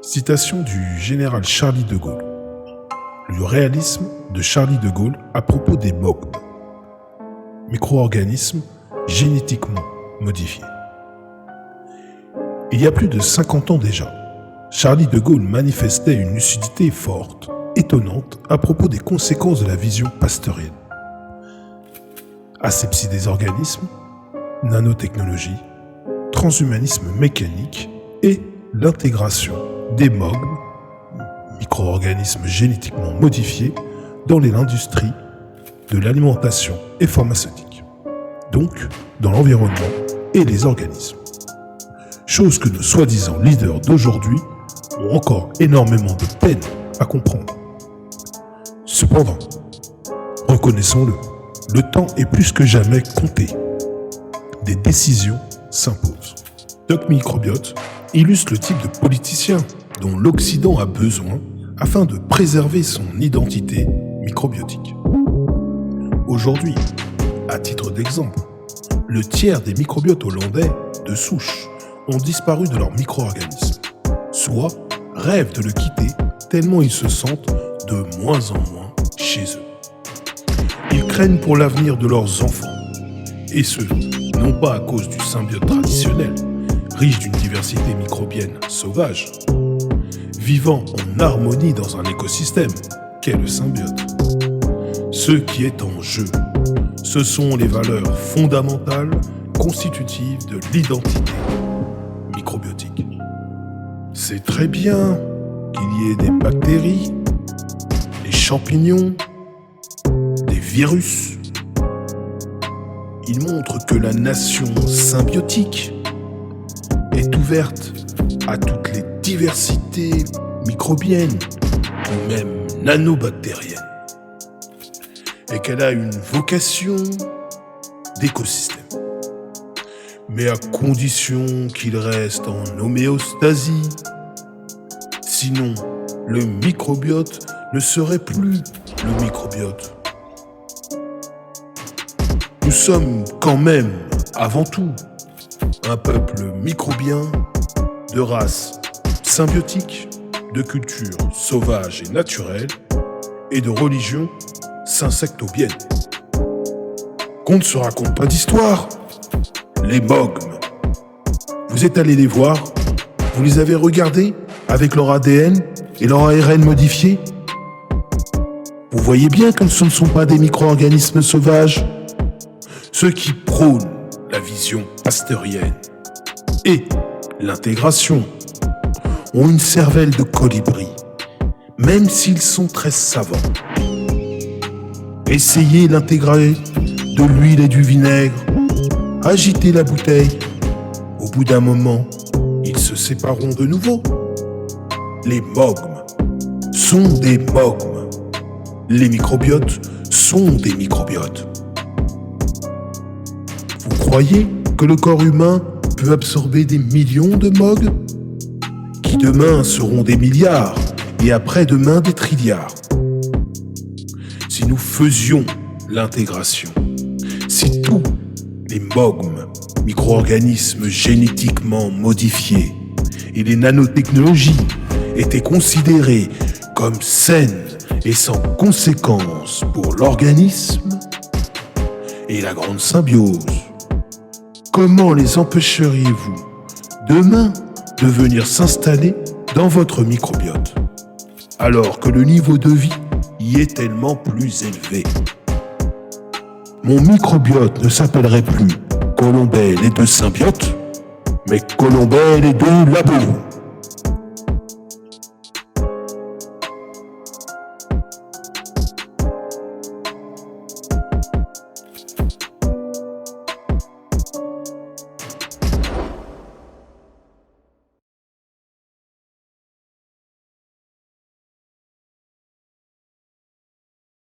Citation du général Charles de Gaulle. Le réalisme de Charles de Gaulle à propos des MOG, micro-organismes génétiquement modifiés. Il y a plus de 50 ans déjà, Charles de Gaulle manifestait une lucidité forte, étonnante à propos des conséquences de la vision pasteurienne. Asepsie des organismes, nanotechnologie, transhumanisme mécanique et l'intégration des MOG, micro-organismes génétiquement modifiés, dans l'industrie de l'alimentation et pharmaceutique, donc dans l'environnement et les organismes. Chose que nos soi-disant leaders d'aujourd'hui ont encore énormément de peine à comprendre. Cependant, reconnaissons-le, le temps est plus que jamais compté. Des décisions s'imposent. Doc Microbiote illustre le type de politicien dont l'Occident a besoin afin de préserver son identité microbiotique. Aujourd'hui, à titre d'exemple, le tiers des microbiotes hollandais de souche ont disparu de leur micro-organisme, soit rêvent de le quitter tellement ils se sentent de moins en moins chez eux. Ils craignent pour l'avenir de leurs enfants, et ce, non pas à cause du symbiote traditionnel, riche d'une diversité microbienne sauvage, vivant en harmonie dans un écosystème qu'est le symbiote. Ce qui est en jeu, ce sont les valeurs fondamentales constitutives de l'identité microbiotique. C'est très bien qu'il y ait des bactéries, des champignons, des virus. Il montre que la nation symbiotique est ouverte à toutes les diversités microbiennes ou même nanobactériennes et qu'elle a une vocation d'écosystème. Mais à condition qu'il reste en homéostasie. Sinon, le microbiote ne serait plus le microbiote. Nous sommes quand même, avant tout, un peuple microbien, de race symbiotique, de culture sauvage et naturelle, et de religion synsectobienne. Qu'on ne se raconte pas d'histoire. Les MOGM. Vous êtes allés les voir? Vous les avez regardés avec leur ADN et leur ARN modifiés? Vous voyez bien que ce ne sont pas des micro-organismes sauvages. Ceux qui prônent la vision pasteurienne et l'intégration ont une cervelle de colibri, même s'ils sont très savants. Essayez d'intégrer de l'huile et du vinaigre, agitez la bouteille. Au bout d'un moment, ils se sépareront de nouveau. Les MOGM sont des MOGM. Les microbiotes sont des microbiotes. Vous croyez que le corps humain peut absorber des millions de MOG qui demain seront des milliards et après-demain des trilliards? Si nous faisions l'intégration, si tous les MOGM, micro-organismes génétiquement modifiés, et les nanotechnologies étaient considérées comme saines et sans conséquences pour l'organisme et la grande symbiose, comment les empêcheriez-vous demain de venir s'installer dans votre microbiote, alors que le niveau de vie y est tellement plus élevé? Mon microbiote ne s'appellerait plus Colombet les deux symbiotes, mais Colombet les deux labos.